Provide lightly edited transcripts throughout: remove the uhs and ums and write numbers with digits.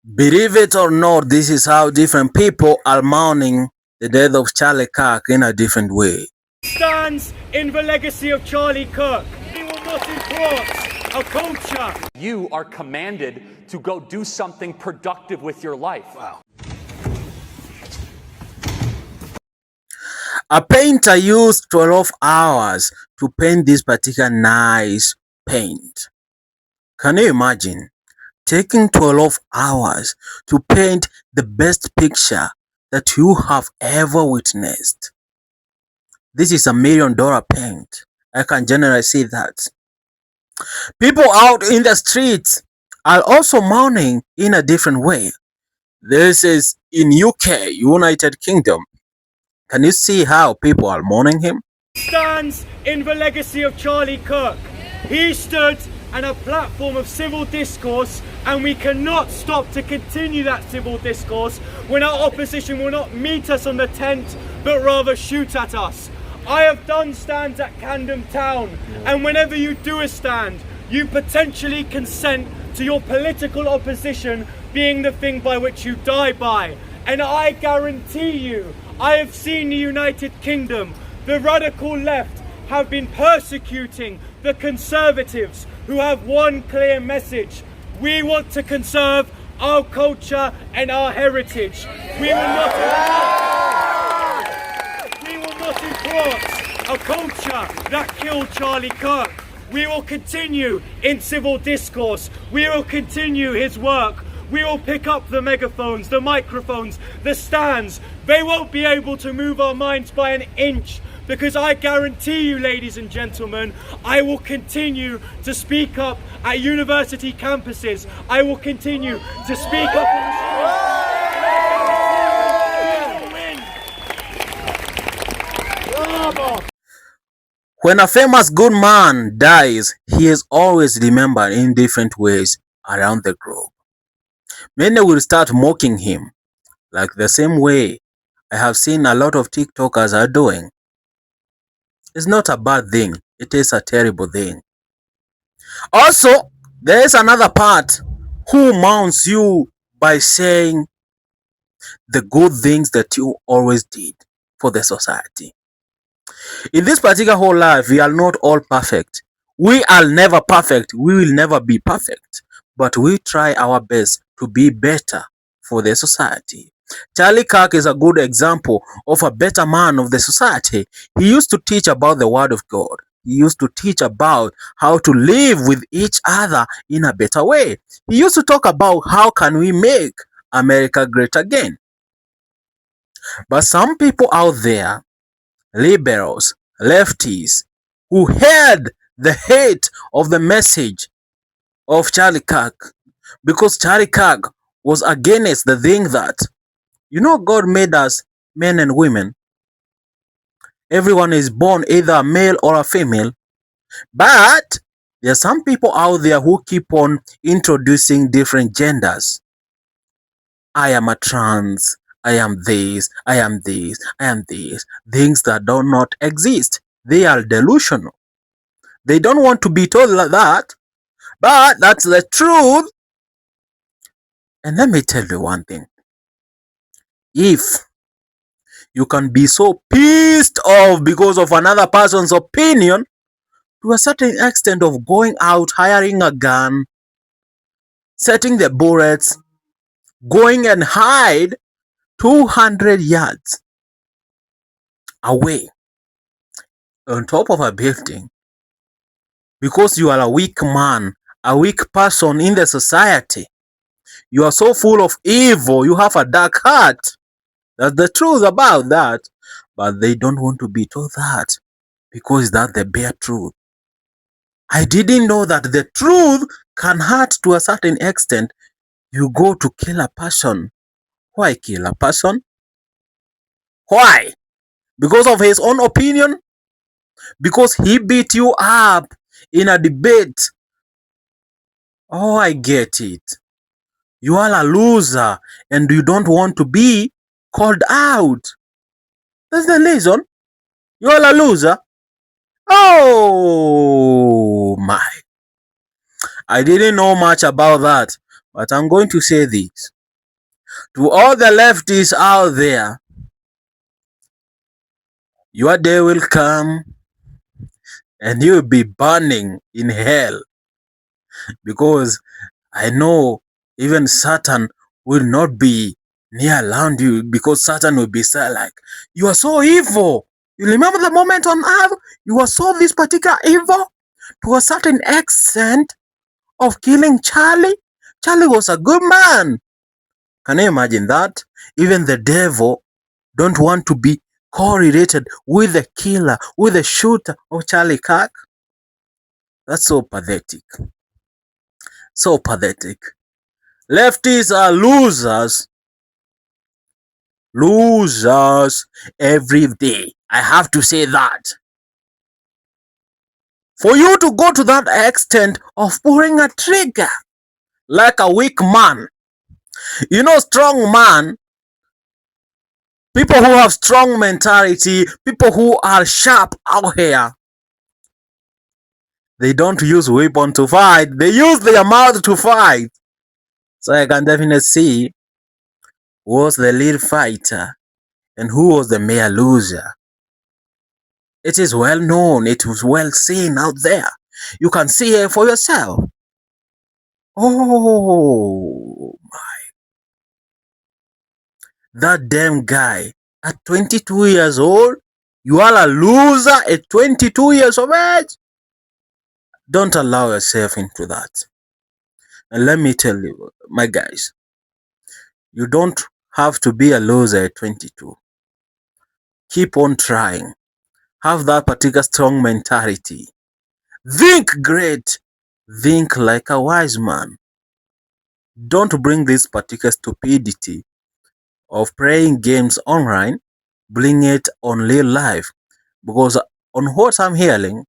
Believe it or not, this is how different people are mourning the death of Charlie Kirk in a different way. Stands in the legacy of Charlie Kirk. He will not import a culture. You are commanded to go do something productive with your life. Wow. A painter used 12 hours to paint this particular nice paint. Can you imagine taking 12 hours to paint the best picture that you have ever witnessed? This is $1 million paint. I can generally say that. People out in the streets are also mourning in a different way. This is in UK, United Kingdom. Can you see how people are mourning him? Stands in the legacy of Charlie Kirk. He stood on a platform of civil discourse, and we cannot stop to continue that civil discourse when our opposition will not meet us on the tent, but rather shoot at us. I have done stands at Camden Town, and whenever you do a stand, you potentially consent to your political opposition being the thing by which you die by. And I guarantee you, I have seen the United Kingdom, the radical left have been persecuting the conservatives who have one clear message. We want to conserve our culture and our heritage. We will not import a culture that killed Charlie Kirk. We will continue in civil discourse. We will continue his work. We will pick up the megaphones, the microphones, the stands. They won't be able to move our minds by an inch, because I guarantee you, ladies and gentlemen, I will continue to speak up at university campuses. I will continue to speak up in the streets. When a famous good man dies, he is always remembered in different ways around the globe. Many will start mocking him, like the same way I have seen a lot of TikTokers are doing. It's not a bad thing, it is a terrible thing. Also, there is another part who mounts you by saying the good things that you always did for the society. In this particular whole life, we are not all perfect. We are never perfect. We will never be perfect. But we try our best to be better for the society. Charlie Kirk is a good example of a better man of the society. He used to teach about the word of God. He used to teach about how to live with each other in a better way. He used to talk about how can we make America great again. But some people out there, liberals, lefties, who heard the hate of the message of Charlie Kirk, because Charlie Kirk was against the thing that, God made us men and women. Everyone is born either a male or a female. But there are some people out there who keep on introducing different genders. I am a trans, I am this, I am this, I am this. Things that do not exist. They are delusional. They don't want to be told like that. But that's the truth. And let me tell you one thing. If you can be so pissed off because of another person's opinion, to a certain extent of going out, hiring a gun, setting the bullets, going and hide 200 yards away on top of a building, because you are a weak man, a weak person in the society. You are so full of evil. You have a dark heart. That's the truth about that. But they don't want to be told that, because that's the bare truth. I didn't know that the truth can hurt to a certain extent. You go to kill a person. Why kill a person? Why? Because of his own opinion? Because he beat you up in a debate? Oh, I get it. You are a loser and you don't want to be called out. That's the reason. You are a loser. Oh my. I didn't know much about that. But I'm going to say this. To all the lefties out there, your day will come and you'll be burning in hell, because I know even Satan will not be near around you, because Satan will be like, you are so evil. You remember the moment on earth you were so this particular evil to a certain extent of killing Charlie? Charlie was a good man. Can you imagine that? Even the devil don't want to be correlated with the killer, with the shooter of Charlie Kirk. That's so pathetic. So pathetic. Lefties are losers. Losers every day. I have to say that. For you to go to that extent of pulling a trigger like a weak man. You know, strong man, people who have strong mentality, people who are sharp out here, they don't use weapon to fight. They use their mouth to fight. So I can definitely see who was the lead fighter and who was the mere loser. It is well known. It was well seen out there. You can see it for yourself. Oh, that damn guy at 22 years old. You are a loser at 22 years of age. Don't allow yourself into that. And let me tell you, my guys, you don't have to be a loser at 22. Keep on trying. Have that particular strong mentality. Think great. Think like a wise man. Don't bring this particular stupidity of playing games online, bring it on real life. Because on what I'm hearing,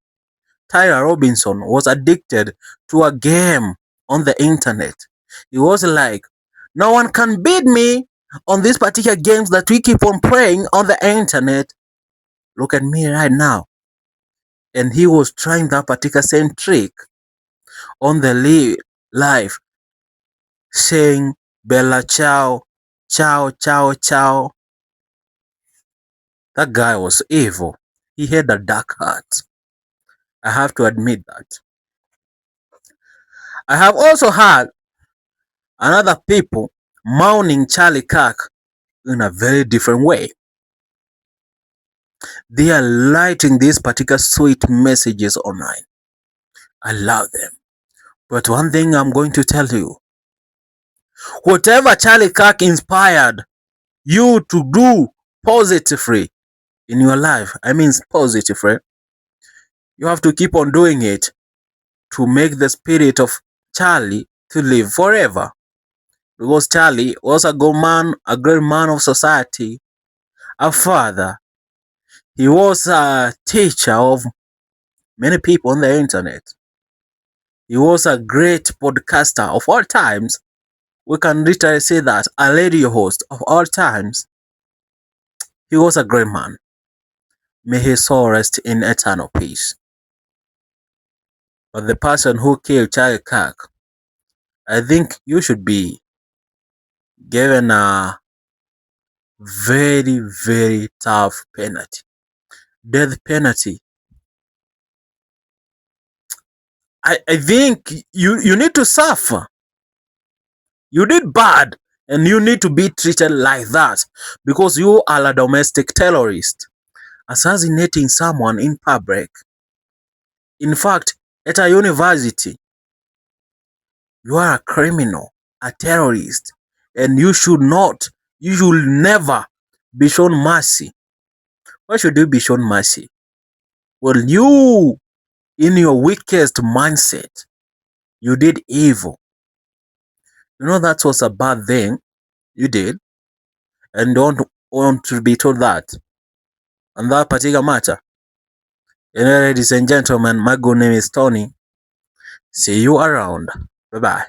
Tyler Robinson was addicted to a game on the internet. He was like, no one can beat me on these particular games that we keep on playing on the internet. Look at me right now. And he was trying that particular same trick on the live, saying Bella Ciao, Ciao, Ciao, Ciao. That guy was evil. He had a dark heart. I have to admit that. I have also heard another people mourning Charlie Kirk in a very different way. They are writing these particular sweet messages online. I love them. But one thing I'm going to tell you, whatever Charlie Kirk inspired you to do positively in your life, I mean positively, you have to keep on doing it to make the spirit of Charlie to live forever. Because Charlie was a good man, a great man of society, a father. He was a teacher of many people on the internet. He was a great podcaster of all times. We can literally say that, a radio host of all times. He was a great man. May his soul rest in eternal peace. But the person who killed Charlie Kirk, I think you should be given a very, very tough penalty. Death penalty. I think you need to suffer. You did bad and you need to be treated like that, because you are a domestic terrorist, assassinating someone in public. In fact, at a university, you are a criminal, a terrorist, and you should never be shown mercy. Why should you be shown mercy? Well, you, in your weakest mindset, you did evil. You know that was a bad thing you did, and don't want to be told that on that particular matter. Ladies and gentlemen, my good name is Tony. See you around. Bye bye.